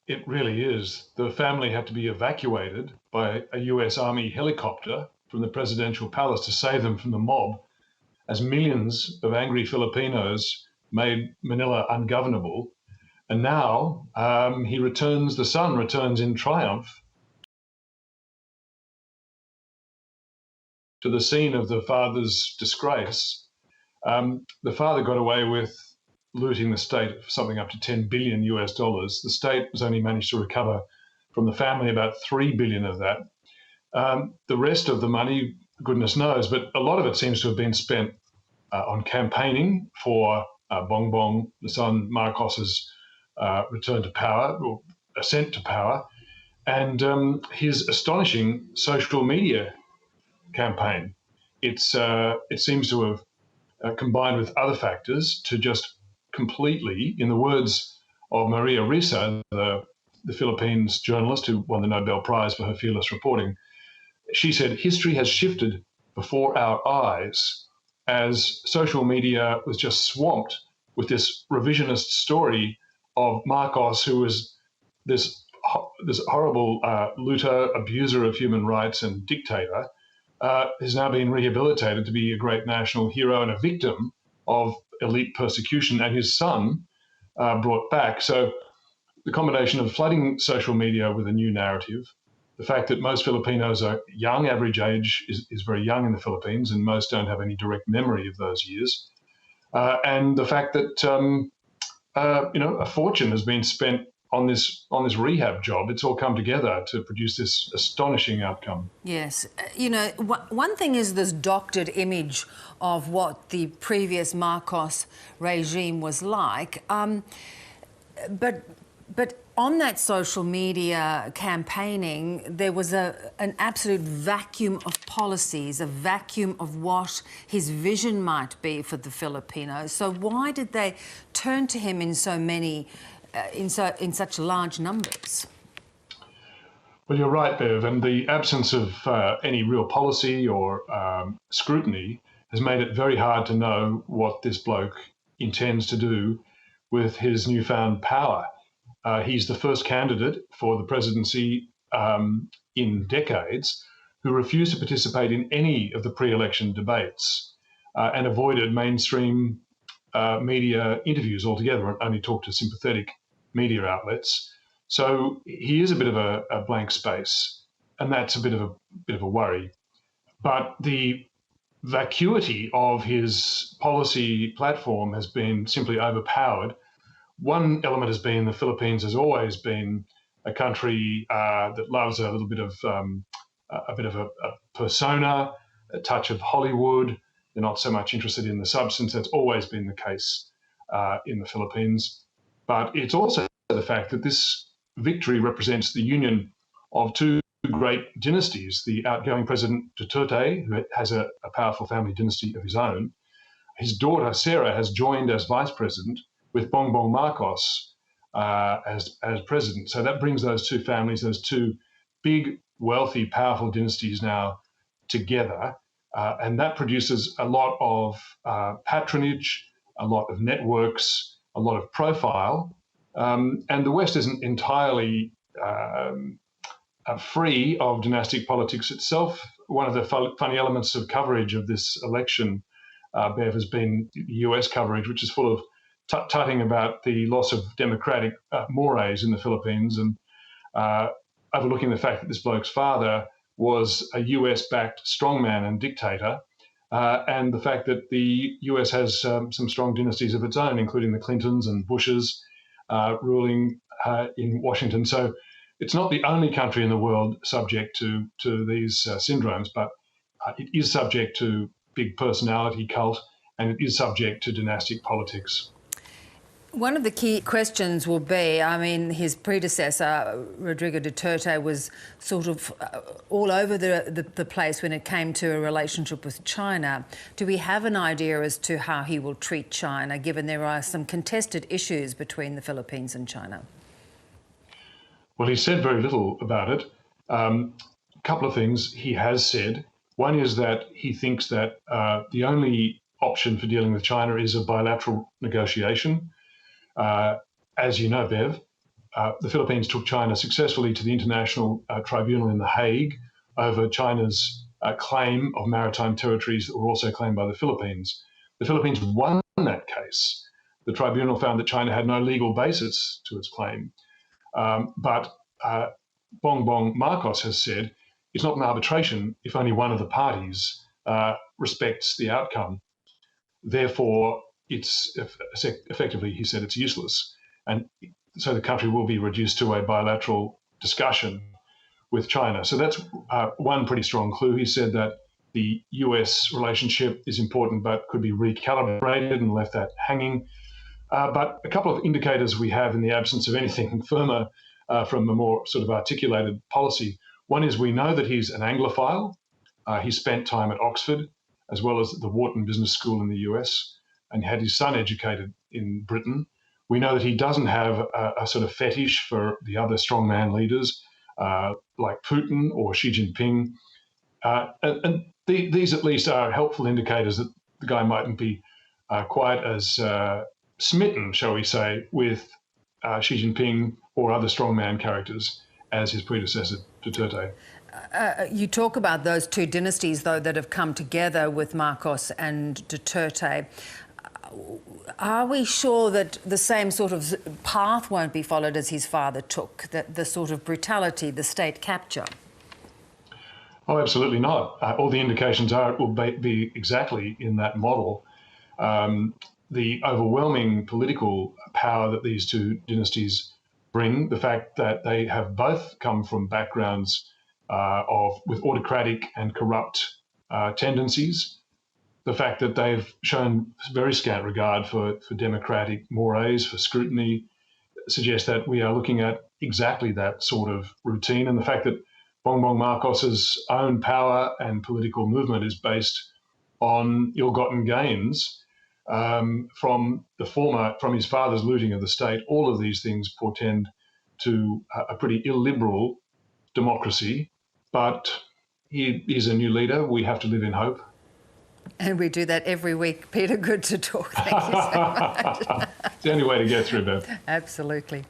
It really is. The family had to be evacuated by a US Army helicopter from the presidential palace to save them from the mob, as millions of angry Filipinos made Manila ungovernable. And now the son returns in triumph to the scene of the father's disgrace. The father got away with looting the state for something up to 10 billion US dollars. The state has only managed to recover from the family about 3 billion of that. The rest of the money, goodness knows, but a lot of it seems to have been spent on campaigning for Bongbong, the son Marcos's return to power, or ascent to power, and his astonishing social media campaign. It seems to have combined with other factors to just completely, in the words of Maria Ressa, the Philippines journalist who won the Nobel Prize for her fearless reporting, she said, history has shifted before our eyes as social media was just swamped with this revisionist story of Marcos, who was this horrible looter, abuser of human rights and dictator, has now been rehabilitated to be a great national hero and a victim of elite persecution, and his son brought back. So the combination of flooding social media with a new narrative, the fact that most Filipinos are young, average age is very young in the Philippines, and most don't have any direct memory of those years, and the fact that a fortune has been spent on this rehab job. It's all come together to produce this astonishing outcome. Yes. One thing is this doctored image of what the previous Marcos regime was like. But on that social media campaigning, there was an absolute vacuum of policies, a vacuum of what his vision might be for the Filipinos. So why did they turn to him in so many, in such large numbers? Well, you're right, Bev, and the absence of any real policy or scrutiny has made it very hard to know what this bloke intends to do with his newfound power. He's the first candidate for the presidency in decades who refused to participate in any of the pre-election debates and avoided mainstream media interviews altogether and only talked to sympathetic media outlets. So he is a bit of a blank space, and that's a bit of a worry. But the vacuity of his policy platform has been simply overpowered. One element has been the Philippines has always been a country that loves a little bit of a persona, a touch of Hollywood. They're not so much interested in the substance. That's always been the case in the Philippines. But it's also the fact that this victory represents the union of two great dynasties, the outgoing President Duterte, who has a powerful family dynasty of his own. His daughter, Sarah, has joined as vice president with Bongbong Marcos as president. So that brings those two families, those two big, wealthy, powerful dynasties now together. And that produces a lot of patronage, a lot of networks, a lot of profile. And the West isn't entirely free of dynastic politics itself. One of the funny elements of coverage of this election, Bev, has been the US coverage, which is full of tutting about the loss of democratic mores in the Philippines and overlooking the fact that this bloke's father was a US-backed strongman and dictator, and the fact that the US has some strong dynasties of its own, including the Clintons and Bushes ruling in Washington. So it's not the only country in the world subject to these syndromes, but it is subject to big personality cult, and it is subject to dynastic politics. One of the key questions will be, I mean, his predecessor, Rodrigo Duterte, was sort of all over the place when it came to a relationship with China. Do we have an idea as to how he will treat China, given there are some contested issues between the Philippines and China? Well, he said very little about it. A couple of things he has said. One is that he thinks that the only option for dealing with China is a bilateral negotiation. As you know, Bev, the Philippines took China successfully to the International Tribunal in The Hague over China's claim of maritime territories that were also claimed by the Philippines. The Philippines won that case. The tribunal found that China had no legal basis to its claim. But Bongbong Marcos has said it's not an arbitration if only one of the parties respects the outcome. Therefore, it's effectively, he said, it's useless. And so the country will be reduced to a bilateral discussion with China. So that's one pretty strong clue. He said that the US relationship is important but could be recalibrated and left that hanging. But a couple of indicators we have in the absence of anything firmer from a more sort of articulated policy. One is we know that he's an Anglophile. He spent time at Oxford, as well as the Wharton Business School in the US, and had his son educated in Britain. We know that he doesn't have a sort of fetish for the other strongman leaders like Putin or Xi Jinping. And these at least are helpful indicators that the guy mightn't be quite as smitten, shall we say, with Xi Jinping or other strongman characters as his predecessor, Duterte. You talk about those two dynasties, though, that have come together with Marcos and Duterte. Are we sure that the same sort of path won't be followed as his father took, that the sort of brutality, the state capture? Oh, absolutely not. All the indications are it will be exactly in that model. The overwhelming political power that these two dynasties bring, the fact that they have both come from backgrounds with autocratic and corrupt tendencies, the fact that they've shown very scant regard for democratic mores, for scrutiny, suggests that we are looking at exactly that sort of routine. And the fact that Bongbong Marcos's own power and political movement is based on ill-gotten gains from his father's looting of the state, all of these things portend to a pretty illiberal democracy. But he is a new leader. We have to live in hope. And we do that every week. Peter, good to talk. Thank you so much. It's the only way to get through, Bev. Absolutely.